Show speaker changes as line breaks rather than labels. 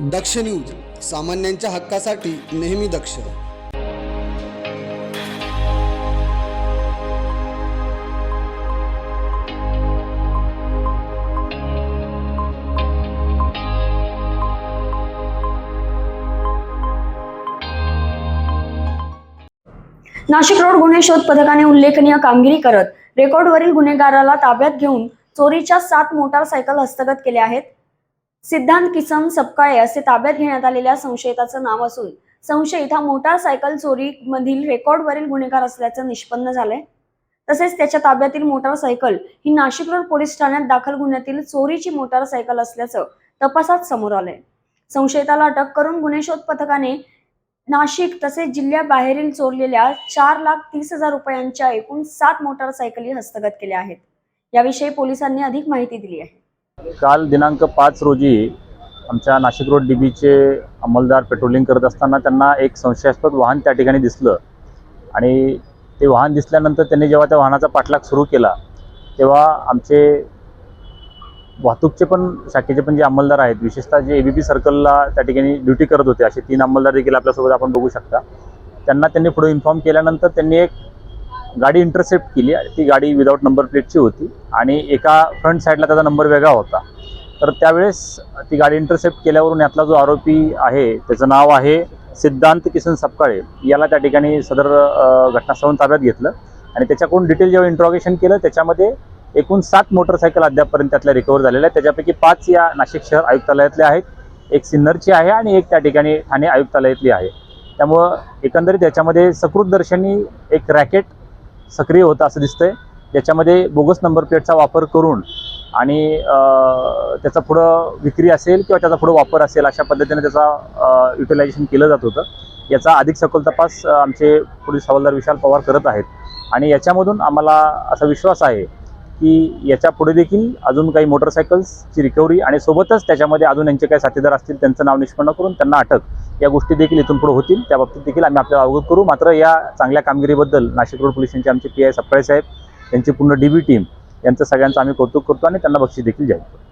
दक्ष news, सामान्यांच्या हक्कासाठी नेहमी दक्ष.
नाशिक रोड गुन्हे शोध पथकाने उल्लेखनीय कामगिरी करत रेकॉर्डवरील गुन्हेगाराला ताब्यात घेऊन चोरीच्या 7 मोटारसायकल हस्तगत केल्या आहेत. सिद्धांत किसन सपकाळे असे ताब्यात घेण्यात आलेल्या संशयिताचं नाव असून संशयित हा मोटारसायकल चोरी मधील रेकॉर्डवरील गुन्हेगार असल्याचं निष्पन्न झालंय. तसेच त्याच्या ताब्यातील मोटारसायकल ही नाशिक रोड पोलीस ठाण्यात दाखल गुन्ह्यातील चोरीची मोटारसायकल असल्याचं तपासात समोर आलंय. संशयिताला अटक करून गुन्हे शोध पथकाने नाशिक तसेच जिल्ह्याबाहेरील चोरलेल्या 4,30,000 रुपयांच्या एकूण 7 मोटारसायकली हस्तगत केल्या आहेत. याविषयी पोलिसांनी अधिक माहिती दिली आहे.
काल दिनांक 5 रोजी आमच्या नाशिक रोड डीबीचे अंमलदार पेट्रोलिंग करत असताना त्यांना एक संशयास्पद वाहन त्या ठिकाणी दिसलं आणि ते वाहन दिसल्यानंतर त्यांनी जेव्हा त्या वाहनाचा पाठलाग सुरू केला तेव्हा आमचे वाहतूकचे पण शाखेचे पण जे अंमलदार आहेत, विशेषतः जे एबीपी सर्कलला त्या ठिकाणी ड्युटी करत होते असे 3 अंमलदार देखील आपल्यासोबत आपण बघू शकता. त्यांनी पुढे इन्फॉर्म केल्यानंतर त्यांनी एक गाडी इंटरसेप्ट केली. ती गाडी विदाऊट नंबर प्लेटची होती आणि एका फ्रंट साईडला त्याचा नंबर वेगळा होता. तर त्यावेळेस ती गाडी इंटरसेप्ट केल्यावरून यातला जो आरोपी आहे त्याचं नाव आहे सिद्धांत किसन सपकाळे. याला त्या ठिकाणी सदर घटनास्थळावरून ताब्यात घेतलं आणि त्याच्याकडून डिटेल जेव्हा इंट्रॉगेशन केलं त्याच्यामध्ये एकूण 7 मोटरसायकल अद्यापपर्यंत त्यातल्या रिकवर झालेल्या आहेत. त्याच्यापैकी 5 या नाशिक शहर आयुक्तालयातल्या आहेत, एक सिन्नरची आहे आणि एक त्या ठिकाणी ठाणे आयुक्तालयातली आहे. त्यामुळं एकंदरीत याच्यामध्ये सकृतदर्शनी एक रॅकेट सक्रिय होतं असं दिसतंय, ज्याच्यामध्ये बोगस नंबर प्लेटचा वापर करून आणि त्याचा पुढं विक्री असेल किंवा त्याचा पुढं वापर असेल अशा पद्धतीने त्याचा युटिलायझेशन केलं जात होतं. याचा अधिक सखोल तपास आमचे पोलीस हवालदार विशाल पवार करत आहेत आणि याच्यामधून आम्हाला असा विश्वास आहे की याच्या पुढे देखील अजून काही मोटरसायकल्सची रिकव्हरी आणि सोबतच त्याच्यामध्ये अजून यांचे काही साथीदार असतील त्यांचं नाव निष्पन्न करून त्यांना अटक या गोष्टी देखील इथून पुढे होतील. त्या बाबतीत देखील आम्ही आपल्याला अवगत करू. मात्र या चांगल्या कामगिरीबद्दल नाशिक रोड पोलिसांचे आमचे PI सपकाळे साहेब, त्यांची पूर्ण DB टीम यांचं सगळ्यांचं आम्ही कौतुक करतो आणि त्यांना बक्षीस देखील जाहीर करतो.